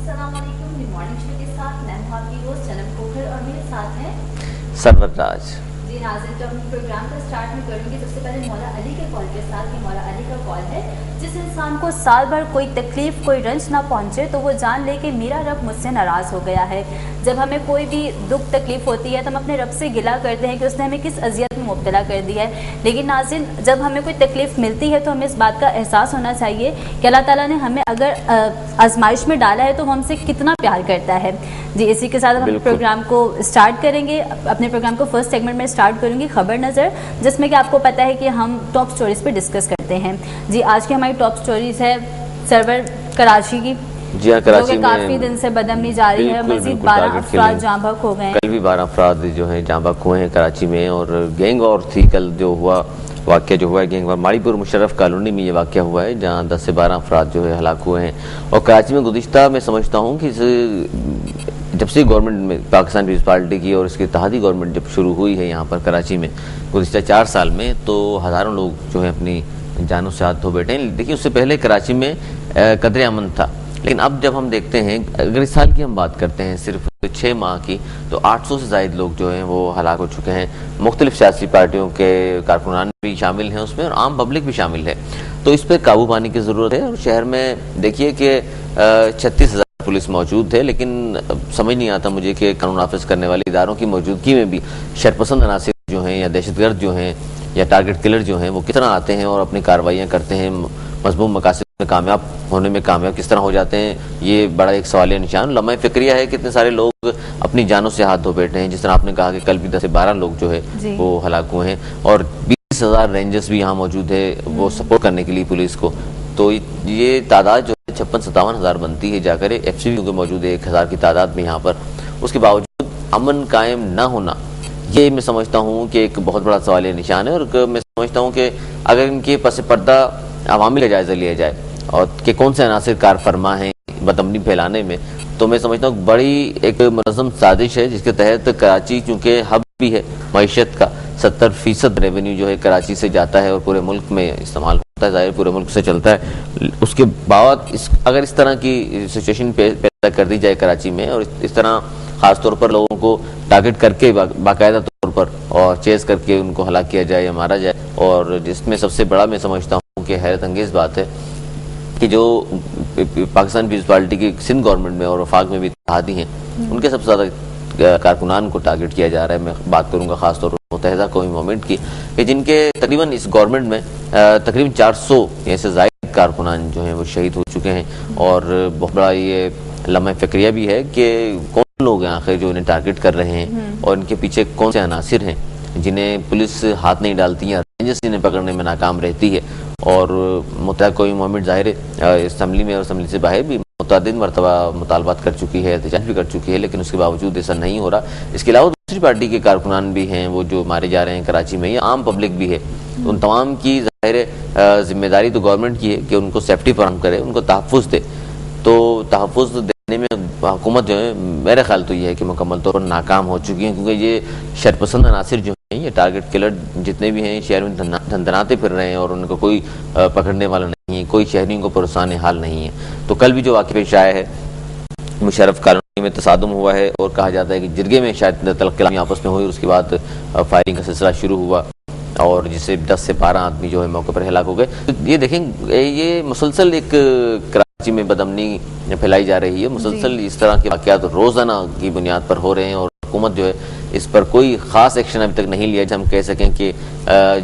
अस्सलाम वालेकुम। Good morning show के साथ मैं हूं आपकी होस्ट सनम खोखर और मेरे साथ हैं सरवराज। जी नाज़रीन, तो हम प्रोग्राम का स्टार्ट में करेंगे सबसे पहले मौला अली के कॉल के साथ। कि मौला अली का कॉल है, जिस इंसान को साल भर कोई तकलीफ कोई रंज ना पहुंचे तो वो जान ले कि मेरा रब मुझसे नाराज़ हो गया है। जब हमें कोई भी दुख तकलीफ होती है तो हम अपने रब से गिला करते हैं कि उसने हमें किस अजियत में मुब्तला कर दिया है, लेकिन नाज़रीन जब हमें कोई तकलीफ़ मिलती है तो हमें इस बात का एहसास होना चाहिए कि अल्लाह ताला ने हमें अगर आजमाइश में डाला है तो वो हमसे कितना प्यार करता है। जी, इसी के साथ हम प्रोग्राम को स्टार्ट करेंगे। अपने प्रोग्राम को फर्स्ट सेगमेंट में स्टार्ट करूँगी खबर नज़र, जिसमें कि आपको पता है कि हम टॉप स्टोरीज़ पे डिस्कस करते हैं। जी, आज की हमारी टॉप स्टोरीज़ है सर्वर कराची की। जी हाँ, कराची में काफ़ी दिन से बदअमनी जारी है। मज़ीद 12 अफराद जाँ बहक हो गए। कल भी 12 अफराद जो हैं जाँ बहक हुए हैं कराची में। और गैंग वॉर थी कल जो हुआ, वाक़या जो हुआ है gang war Mauripur Musharraf colony में ये वाक़या हुआ है, जहाँ 10 से 12 अफराद जो है हलाक हुए हैं। और कराची में गुज़िश्ता मैं समझता हूँ कि जब से गवर्नमेंट में पाकिस्तान पीपल्स पार्टी की और इसकी इत्तेहादी गवर्नमेंट जब शुरू हुई है यहाँ पर कराची में गुज़िश्ता 4 साल में, तो हज़ारों लोग जो है अपनी जानों से हाथ धो बैठे हैं। देखिए, उससे पहले कराची में कदर अमन था, लेकिन अब जब हम देखते हैं, अगर इस साल की हम बात करते हैं सिर्फ 6 माह की, तो 800 से ज़ायद लोग जो हैं वो हलाक हो चुके हैं। मुख्तलिफ सियासी पार्टियों के कारकुनान भी शामिल हैं उसमें और आम पब्लिक भी शामिल है। तो इस पर काबू पाने की ज़रूरत है। और शहर में देखिए कि 36,000 पुलिस मौजूद है, लेकिन समझ नहीं आता मुझे कि कानून नाफिज करने वाले इदारों की मौजूदी में भी शरपसंद अनासिर जो हैं या दहशतगर्द जो हैं या टारगेट किलर जो हैं वो किस तरह आते हैं और अपनी कार्रवाइयाँ करते हैं, मज़मूम मकासद में कामयाब होने में कामयाब किस तरह हो जाते हैं, ये बड़ा एक सवालिया निशान। लम्हा फ़िक्रिया है कि इतने सारे लोग अपनी जानों से हाथ धो बैठे हैं। जिस तरह आपने कहा कि कल भी 10 से 12 लोग जो है वो हलाक हुए हैं और 20,000 रेंजर्स भी यहाँ मौजूद है वो सपोर्ट करने के लिए पुलिस को। तो ये तादाद जो है 56-57 हज़ार बनती है जाकर। FCV के मौजूद है 1,000 की तादाद में यहाँ पर। उसके बावजूद अमन कायम ना होना, ये मैं समझता हूँ कि एक बहुत बड़ा सवालिया निशान है। और मैं समझता हूँ कि अगर इनके पस पर्दा अवामी का जायज़ा लिया जाए और कि कौन से अनासिर कार फरमा हैं बदअमनी फैलाने में, तो मैं समझता हूँ बड़ी एक मुनज़्ज़म साजिश है, जिसके तहत कराची चूँकि हब भी है मईशत का, 70% रेवेन्यू जो है कराची से जाता है और पूरे मुल्क में इस्तेमाल होता है, ज़ाहिर पूरे मुल्क से चलता है। उसके बाद अगर इस तरह की सिचुएशन पैदा कर दी जाए कराची में और इस तरह ख़ास तौर पर लोगों को टारगेट करके बाकायदा तौर पर और चेज़ करके उनको हलाक किया जाए या मारा जाए, और जिसमें सबसे बड़ा मैं समझता हूँ कि हैरत अंगेज़ बात है कि जो पाकिस्तान पीपल्स पार्टी की सिंध गवर्नमेंट में और वफाक में भी इत्तेहादी हैं, उनके सबसे ज़्यादा कारकुनान को टारगेट किया जा रहा है। मैं बात करूँगा ख़ास तौर पर मुत्तहिदा कौमी मूवमेंट की, कि जिनके तकरीबन इस गवर्नमेंट में तकरीबन 400 से ज़ायद कारकुनान जो हैं वो शहीद हो चुके हैं। और बहुत बड़ा ये लम्हा फ़िक्रिया भी है कि कौन लोग हैं आखिर जो इन्हें टारगेट कर रहे हैं और इनके पीछे कौन से अनासिर हैं जिन्हें पुलिस हाथ नहीं डालती या रेंजर्स इन्हें पकड़ने में नाकाम रहती है। और मुत्तहिदा कौमी मूवमेंट ज़ाहिर असम्बली में और असम्बली से बाहर भी मुतअद्दिद मरतबा मुतालबात कर चुकी है, एहतजाज भी कर चुकी है, लेकिन उसके बावजूद ऐसा नहीं हो रहा। इसके अलावा दूसरी पार्टी के कारकुनान भी हैं वो जो मारे जा रहे हैं कराची में, या आम पब्लिक भी है। उन तमाम की ज़ाहिर जिम्मेदारी तो गवर्नमेंट की है कि उनको सेफ्टी फराहम करे, उनको तहफ़्फ़ुज़ दे। तो तहफ़्फ़ुज़ देने में हुकूमत जो है मेरा ख्याल तो ये है कि मुकम्मल तौर पर नाकाम हो चुकी है, क्योंकि ये शरपसंद अनासिर जो हैं, ये टारगेट किलर जितने भी हैं शहर में धंधनाते फिर रहे हैं और उनको कोई पकड़ने वाला नहीं है, कोई शहरियों को परेशान हाल नहीं है। तो कल भी जो वाक़या पेश आया है मुशर्रफ कॉलोनी में तसादुम हुआ है और कहा जाता है कि जिरगे में शायद तलक़ी आपस में हुई, उसके बाद फायरिंग का सिलसिला शुरू हुआ और जिससे 10 से 12 आदमी जो है मौके पर हलाक हो गए। तो ये देखें, ये मुसलसल एक कराची में बदअमनी फैलाई जा रही है, मुसलसल इस तरह के वाक़यात रोज़ाना की बुनियाद पर हो रहे हैं और हुकूमत जो है इस पर कोई ख़ास एक्शन अभी तक नहीं लिया है। हम कह सकें कि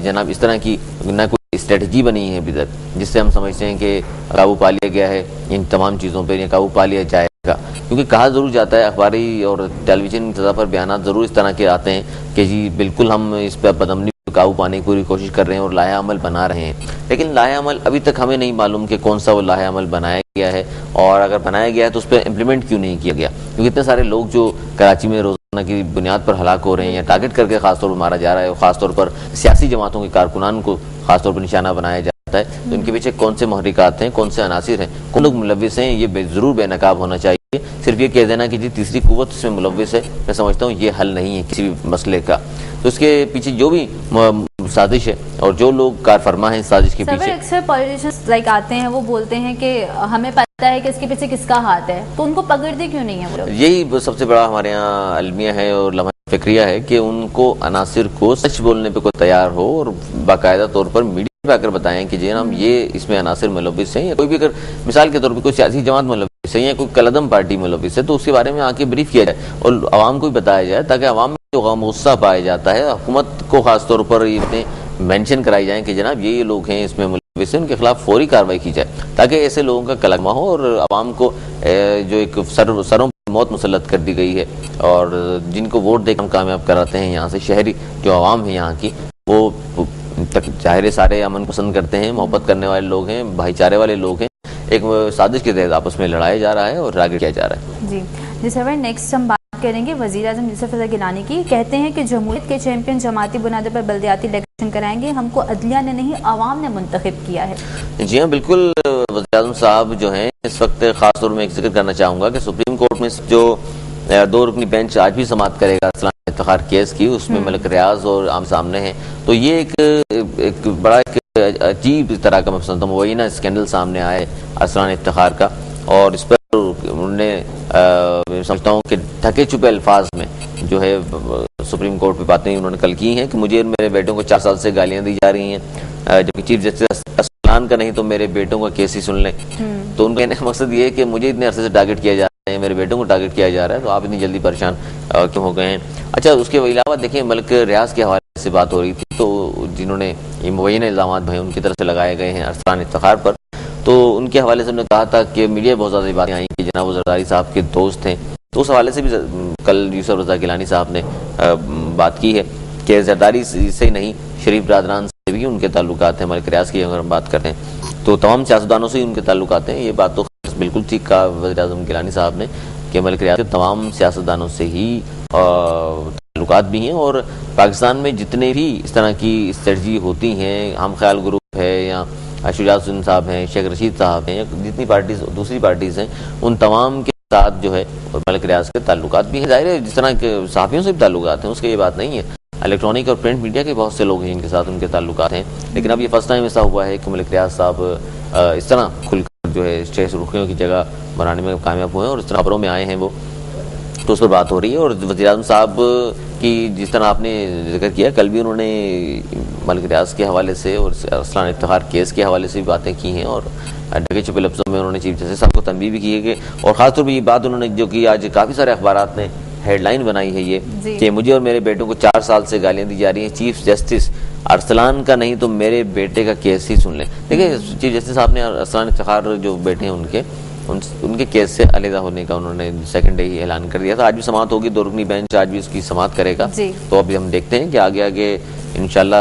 जनाब इस तरह की न कोई स्ट्रेटजी बनी है अभी तक जिससे हम समझते हैं कि काबू पा लिया गया है इन तमाम चीज़ों पर, काबू पा लिया जाएगा। क्योंकि कहा ज़रूर जाता है, अखबारी और टेलीविज़न की सतह पर बयान ज़रूर इस तरह के आते हैं कि जी बिल्कुल हम इस पर बदअमनी काबू पाने की पूरी कोशिश कर रहे हैं और लाहे अमल बना रहे हैं, लेकिन लाहे अमल अभी तक हमें नहीं मालूम कि कौन सा वो लाहे अमल बनाया गया है, और अगर बनाया गया है तो उस पर इम्प्लीमेंट क्यों नहीं किया गया। क्योंकि इतने सारे लोग जो कराची में रोज़ाना की बुनियाद पर हलाक हो रहे हैं या टारगेट करके ख़ासतौर पर मारा जा रहा है, और ख़ासतौर पर सियासी जमातों के कारकुनान को ख़ासतौर पर निशाना बनाया जाता है, तो इनके पीछे कौन से महरिकात हैं, कौन से अनासिर हैं, कौन लोग मुलव्विस हैं, ये ज़रूर बेनकाब होना चाहिए। सिर्फ ये कह देना कि जी तीसरी कुव्वत इसमें मुलव्विस है, मैं समझता हूँ ये हल नहीं है किसी भी मसले का। तो इसके पीछे जो भी साजिश है और जो लोग कारफरमा हैं इस साजिश के पीछे। अक्सर पॉलिटिशियंस लाइक आते हैं, वो बोलते हैं कि हमें पता है कि इसके पीछे किसका हाथ है, तो उनको पकड़ते क्यों नहीं है वो लोग? यही सबसे बड़ा हमारे यहाँ अलमिया है और लम्हा फिक्रिया है कि उनको अनासिर को सच बोलने पे कोई तैयार हो और बाकायदा तौर पर मीडिया पे आकर बताएं कि जी हम ये इसमें अनासिर मुलव्विस हैं, या कोई भी अगर मिसाल के तौर पर कोई सियासी जमात मुलव्विस है या कोई कलदम पार्टी मुलव्विस है तो उसके बारे में आके ब्रीफ किया जाए और आवाम को भी बताया जाए, ताकि आवाम में जो गम गुस्सा पाया जाता है हुकूमत को खास तौर पर ये मेंशन कराई जाए कि जनाब ये लोग हैं इसमें मुलव्विस हैं, उनके खिलाफ फौरी कार्रवाई की जाए, ताकि ऐसे लोगों का कलमा हो और आवाम को जो एक सरों मौत मुसल्लत कर दी गई है और जिनको वोट देकर हम कामयाब कराते हैं यहाँ से शहरी जो आवाम है यहाँ की, वो ज़ाहिर सारे अमन पसंद करते हैं, मोहब्बत करने वाले लोग हैं, भाईचारे वाले लोग हैं, एक साजिश के तहत आपस में लड़ाया जा रहा है और टारगेट किया जा रहा है। जी सर, नेक्स्ट हम बात करेंगे वज़ीर आज़म यूसुफ रज़ा गिलानी की। कहते हैं कि जमहूरियत के चैंपियन जमाती बुनियाद पर बल्दियाती इलेक्शन कराएंगे, हमको अदलिया ने नहीं आवाम ने मुंतखब किया है। जी हाँ बिल्कुल, वज़ीर आज़म साहब जो हैं इस वक्त खास तौर में एक जिक्र करना चाहूँगा कि सुप्रीम कोर्ट में जो 2 रुकनी बेंच आज भी समाअत करेगा अरसलान इफ्तिखार केस की, उसमें मलिक रियाज और आम सामने हैं, तो ये एक बड़ा अजीब तरह का मैं समझता हूँ मुबैना स्कैंडल सामने आए अरसलान इफ्तिखार का, और इस पर उन्होंने समझता हूँ कि ढके छुपे अल्फाज में जो है सुप्रीम कोर्ट पे बातें उन्होंने कल की हैं कि मुझे और मेरे बेटों को 4 साल से गालियाँ दी जा रही हैं, जबकि चीफ जस्टिस अरसलान का नहीं तो मेरे बेटों का केस ही सुन लें। तो उनका कहने का मकसद ये है कि मुझे इतने अरसे से टारगेट किया जा रहा है, मेरे बेटों को टारगेट किया जा रहा है, तो आप इतनी जल्दी परेशान क्यों हो गए हैं। अच्छा, उसके अलावा देखिए मलिक रियाज के हवाले से बात हो रही थी, तो जिन्होंने ये मुबैना इल्ज़ामात भाई उनकी तरफ से लगाए गए हैं अरसलान इफ्तिखार पर, तो उनके हवाले से उन्होंने कहा था कि मीडिया बहुत ज़्यादा बातें आई कि जनाब जरदारी साहब के दोस्त हैं, तो उस हवाले से भी कल यूसुफ रज़ा गिलानी साहब ने बात की है कि जरदारी से नहीं शरीफ बरादरान से भी उनके ताल्लुकात हैं। मलिक रियाज की अगर हम बात करते हैं तो तमाम सियासतदानों से ही उनके ताल्लुकात हैं। ये बात तो बिल्कुल ठीक कहा वज़ीर आज़म गिलानी साहब ने कि मलिक रियाज के तमाम सियासतदानों से ही ताल्लुकात भी हैं, और पाकिस्तान में जितने भी इस तरह की स्ट्रेटजी होती हैं, हम ख्याल ग्रुप है या शुजात हुसैन साहब हैं, शेख रशीद साहब हैं, या जितनी पार्टीज दूसरी पार्टीज़ हैं, उन तमाम के साथ जो है मलिक रियाज के ताल्लुकात भी हैं। ज़ाहिर है जिस तरह के सहाफ़ियों से भी ताल्लुकात हैं, उसकी ये बात नहीं है, इलेक्ट्रॉनिक और प्रिंट मीडिया के बहुत से लोग हैं जिनके साथ उनके ताल्लुकात हैं, लेकिन अब ये फर्स्ट टाइम ऐसा हुआ है कि मलिक रियाज साहब इस तरह खुलकर जो है स्टेज सुर्खियों की जगह बनाने में कामयाब हुए हैं और इस तरह खबरों में आए हैं वो, तो उस पर बात हो रही है। और वज़ीर आज़म साहब की जिस तरह आपने जिक्र किया, कल भी उन्होंने मलिक रियाज के हवाले से और अरसलान इफ्तिखार केस के हवाले से भी बातें की हैं, और ढके छुपे लफ्ज़ों में उन्होंने चीफ जस्टिस साहब को तनबीह भी की है कि, और ख़ासतौर पर ये बात उन्होंने जो कि आज काफ़ी सारे अखबारात ने हेडलाइन बनाई है ये कि मुझे और मेरे बेटों को 4 साल से गालियाँ दी जा रही हैं, चीफ जस्टिस अरसलान का नहीं तो मेरे बेटे का केस ही सुन लें। देखिए चीफ जस्टिस साहब ने अरसलान इफ्तिखार जो बेटे हैं उनके केस से अलहदा होने का उन्होंने सेकंड डे ही ऐलान कर दिया था। आज भी समाअत होगी, 2 रुकनी बेंच आज भी उसकी समाअत करेगा, तो अभी हम देखते हैं कि आगे इंशाल्लाह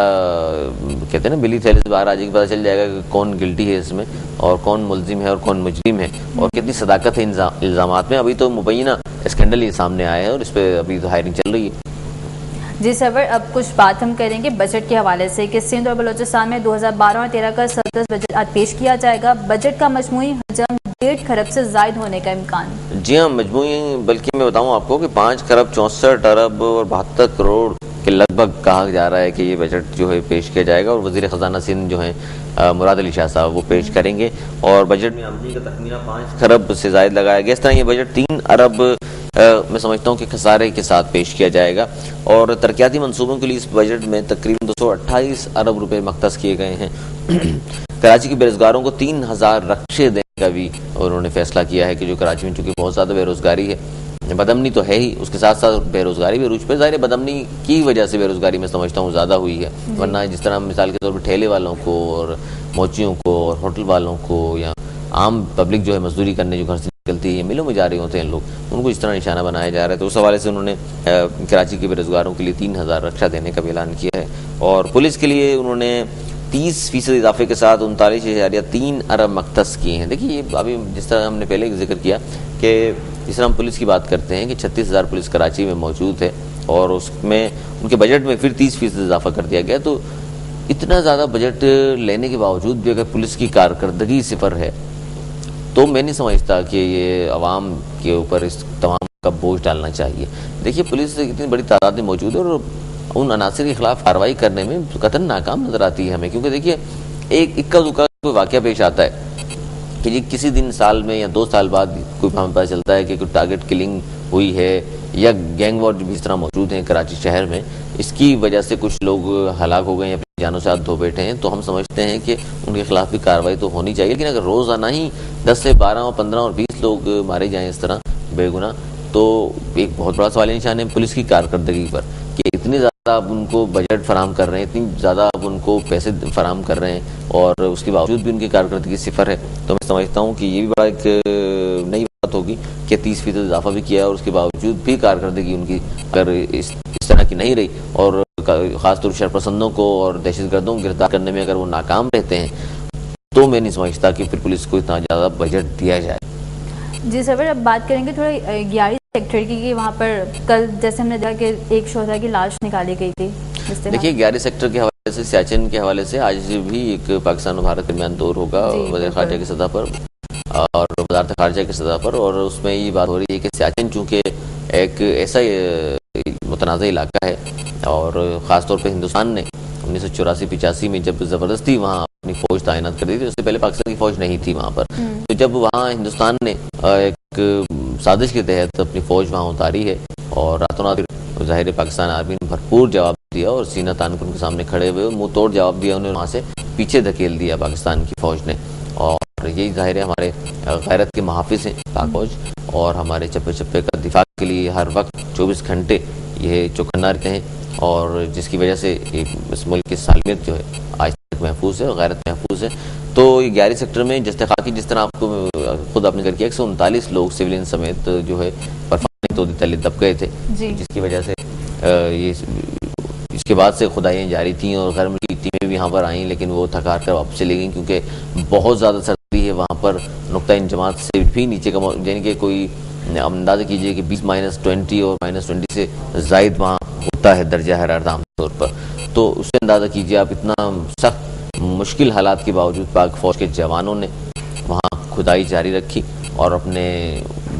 कहते हैं ना बिल्ली थैले से बाहर आ जाएगी, पता चल जाएगा कि कौन गिल्टी है इसमें और कौन मुल्जिम है और कौन मुजरिम है और कितनी सदाकत है इल्ज़ामात में। अभी तो मुबैना स्कैंडल ये सामने आया है और इस पर अभी तो हायरिंग चल रही है। जी सर, अब कुछ बात हम करेंगे बजट के हवाले से कि सिंध और बलोचिस्तान में 2012 और 13 का सरप्लस बजट आज पेश किया जाएगा। बजट का मजमूई हजम 1.5 खरब से ज़ायद होने का इम्कान। जी हाँ, मजमूई बल्कि मैं बताऊँ आपको कि 5 खरब 64 अरब और 72 करोड़ के लगभग कहा जा रहा है कि ये बजट जो है पेश किया जाएगा, और वज़ीर ख़जाना सिंध जो है मुराद अली शाह साहब वो पेश करेंगे, और बजट में आमदनी का तखमीना 5 खरब से ज़ायद लगाया गया। इस तरह ये बजट 3 अरब मैं समझता हूँ कि खसारे के साथ पेश किया जाएगा, और तरक्याती मंसूबों के लिए इस बजट में तकरीबन 228 अरब रुपए मख्तस किए गए हैं। कराची के बेरोजगारों को 3000 रक्शे देने का भी उन्होंने फैसला किया है कि जो कराची में चूँकि बहुत ज़्यादा बेरोजगारी है, बदमनी तो है ही, उसके साथ साथ बेरोजगारी भी अरूज पे, ज़ाहिर बदमनी की वजह से बेरोजगारी में समझता हूँ ज़्यादा हुई है, वरना जिस तरह मिसाल के तौर पर ठेले वालों को और मोचियों को और होटल वालों को या आम पब्लिक जो है मजदूरी करने जो घर से निकलती है, मिलों में जा रहे होते हैं लोग, उनको इस तरह निशाना बनाया जा रहा है। तो उस हवाले से उन्होंने कराची के बेरोजगारों के लिए 3000 रक्षा देने का भी ऐलान किया है, और पुलिस के लिए उन्होंने 30% इजाफे के साथ 39.3 अरब मख्तस किए हैं। देखिए अभी जिस तरह हमने पहले जिक्र किया कि जिस तरह हम पुलिस की बात करते हैं कि 36,000 पुलिस कराची में मौजूद है, और उसमें उनके बजट में फिर 30% इजाफा कर दिया गया, तो इतना ज़्यादा बजट लेने के बावजूद भी अगर पुलिस की कारकर्दगी सिफर है तो मैं नहीं समझता कि ये आवाम के ऊपर इस तमाम का बोझ डालना चाहिए। देखिए पुलिस इतनी बड़ी तादाद में मौजूद है, और ان عناصر کے خلاف کارروائی کرنے میں قطعاً ناکام نظر آتی ہے ہمیں. کیونکہ دیکھیے ایک اکا دکا کوئی واقعہ پیش آتا ہے کہ جی کسی دن سال میں یا 2 سال بعد کوئی ہمیں پتہ چلتا ہے کہ کوئی ٹارگٹ کلنگ ہوئی ہے یا گینگ وار جو بھی اس طرح موجود ہیں کراچی شہر میں, اس کی وجہ سے کچھ لوگ ہلاک ہو گئے ہیں, اپنی جانوں سے ہاتھ دھو بیٹھے ہیں, تو ہم سمجھتے ہیں کہ ان کے خلاف بھی کارروائی تو ہونی چاہیے. لیکن اگر روزانہ ہی 10 سے 12 اور 15 اور 20 لوگ مارے جائیں اس طرح بے گناہ, تو ایک بہت بڑا سوال نشان ہے پولیس کی کارکردگی پر کہ اتنی زیادہ آپ ان کو بجٹ فراہم کر رہے ہیں, اتنی زیادہ آپ ان کو پیسے فراہم کر رہے ہیں, اور اس کے باوجود بھی ان کی کارکردگی صفر ہے. تو میں سمجھتا ہوں کہ یہ بھی بڑا ایک نئی بات ہوگی کہ 30% اضافہ بھی کیا ہے اور اس کے باوجود بھی کارکردگی ان کی اگر اس طرح کی نہیں رہی, اور خاص طور شرپسندوں کو اور دہشت گردوں کو گرفتار کرنے میں اگر وہ ناکام رہتے ہیں, تو میں نہیں سمجھتا کہ پھر پولیس کو اتنا زیادہ بجٹ دیا جائے. جی سر, اب بات کریں گے تھوڑا 11 سیکٹر کی, کہ وہاں پر کل جیسے ہم نے دیکھا کہ ایک شہدا کی لاش نکالی گئی تھی. دیکھیے 11 سیکٹر کے حوالے سے, سیاچن کے حوالے سے آج بھی ایک پاکستان اور بھارت کے درمیان دور ہوگا وزیر خارجہ کی سطح پر اور وزارت خارجہ کی سطح پر, اور اس میں یہ بات ہو رہی ہے کہ سیاچن چونکہ ایک ایسا متنازع علاقہ ہے, اور خاص طور پہ ہندوستان نے 1984-85 میں جب زبردستی وہاں اپنی فوج تعینات کر دی تھی, اس سے پہلے پاکستان کی فوج نہیں تھی وہاں پر, تو جب وہاں ہندوستان نے ایک سازش کے تحت اپنی فوج وہاں اتاری ہے, اور راتوں رات ظاہر پاکستان آرمی نے بھرپور جواب دیا اور سینہ تان کر ان کے سامنے کھڑے ہوئے منہ توڑ جواب دیا, انہیں وہاں سے پیچھے دھکیل دیا پاکستان کی فوج نے. اور یہی ظاہر ہے ہمارے غیرت کے محافظ ہیں پاک فوج, اور ہمارے چپے چپے کا دفاع کے لیے ہر وقت 24 گھنٹے یہ چوکنا رہتے ہیں, اور جس کی وجہ سے اس ملک کی سالمیت جو ہے آج تک محفوظ ہے اور غیرت محفوظ ہے. تو یہ 11 سیکٹر میں جستخاکی جس طرح آپ کو خود آپ نے کر کیا 139 لوگ سویلین سمیت جو ہے برفانی تودی تلے دب گئے تھے, جس کی وجہ سے اس کے بعد سے خدائیاں جاری تھیں اور غیر ملکی ٹیمیں بھی یہاں پر آئیں, لیکن وہ تھکار کر واپس چلی گئیں کیونکہ بہت زیادہ سردی ہے وہاں پر. نقطہ انجماعت سے بھی نیچے کا یعنی کہ کوئی اندازہ کیجئے کہ 20-20 اور -20 سے زائد وہاں ہوتا ہے درجہ حرارت عام طور پر, تو اس سے اندازہ کیجئے آپ اتنا سخت مشکل حالات کے باوجود پاک فوج کے جوانوں نے وہاں کھدائی جاری رکھی, اور اپنے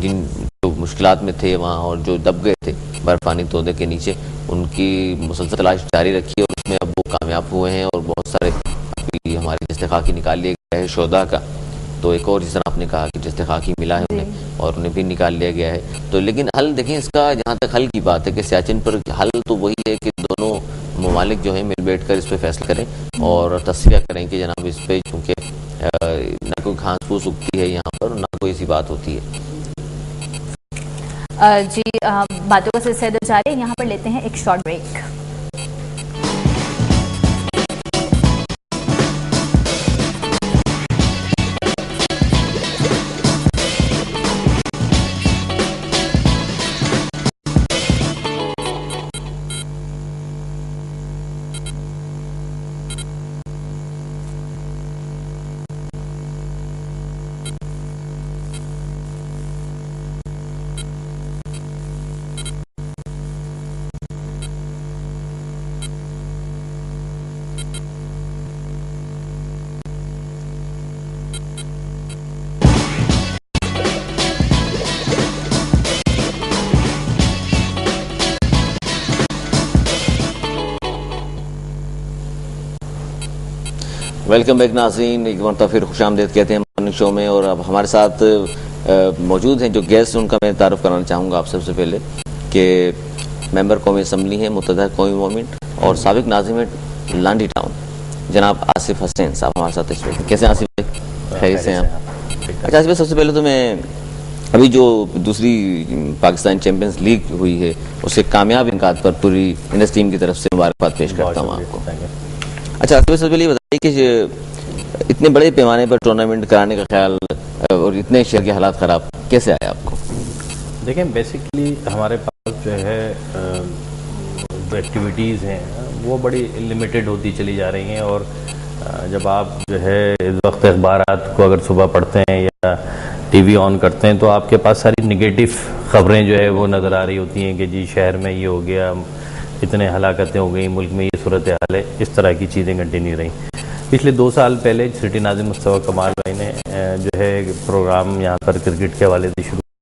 جن جو مشکلات میں تھے وہاں اور جو دب گئے تھے برفانی تودے کے نیچے, ان کی مسلسل تلاش جاری رکھی, اور اس میں اب وہ کامیاب ہوئے ہیں, اور بہت سارے ہماری جستخاکی نکال لیا گیا ہے شہداء کا. تو ایک اور جس طرح آپ نے کہا کہ جستخاکی ملا ہے انہیں, اور انہیں بھی نکال لیا گیا ہے. تو لیکن حل دیکھیں اس کا, جہاں تک حل کی بات ہے کہ سیاچن پر حل تو وہی ہے کہ دونوں ممالک جو ہیں مل بیٹھ کر اس پہ فیصلہ کریں اور تصفیہ کریں کہ جناب اس پہ چونکہ نہ کوئی گھاس پھوس اگتی ہے یہاں پر, نہ کوئی ایسی بات ہوتی ہے. جی باتوں کا سلسلہ جاری ہے, یہاں پر لیتے ہیں ایک شارٹ بریک. ویلکم بیک ناظرین, ایک مرتبہ پھر خوش آمدید کہتے ہیں مارننگ شو میں, اور اب ہمارے ساتھ موجود ہیں جو گیسٹ, ان کا میں تعارف کرانا چاہوں گا آپ سب سے پہلے کہ ممبر قومی اسمبلی ہیں متحدہ قومی موومنٹ اور سابق ناظم لانڈی ٹاؤن جناب آصف حسین صاحب ہمارے ساتھ تشریف رکھتے ہیں. کیسے ہیں آصف بھائی؟ خیریت سے ہیں آپ؟ اچھا آصف بھائی, سب سے پہلے تو میں ابھی جو دوسری پاکستان چیمپئنز لیگ ہوئی ہے اس کے کامیاب انعقاد پر پوری انڈس ٹیم کی طرف سے مبارکباد پیش کرتا ہوں آپ کو. اچھا آصف بھائی, سب سے پہلے یہ بتائیے کہ اتنے بڑے پیمانے پر ٹورنامنٹ کرانے کا خیال اور اتنے شہر کے حالات خراب کیسے آئے آپ کو؟ دیکھیں بیسکلی ہمارے پاس جو ہے جو ایکٹیویٹیز ہیں وہ بڑی لمیٹڈ ہوتی چلی جا رہی ہیں, اور جب آپ جو ہے اس وقت اخبارات کو اگر صبح پڑھتے ہیں یا ٹی وی آن کرتے ہیں تو آپ کے پاس ساری نگیٹو خبریں جو ہے وہ نظر آ رہی ہوتی ہیں کہ جی شہر میں یہ ہو گیا, اتنے ہلاکتیں ہو گئیں, ملک میں یہ صورتحال ہے, اس طرح کی چیزیں کنٹینیو رہیں. پچھلے 2 سال پہلے سٹی ناظم مصطفیٰ کمال بھائی نے جو ہے پروگرام یہاں پر کرکٹ کے حوالے سے شروع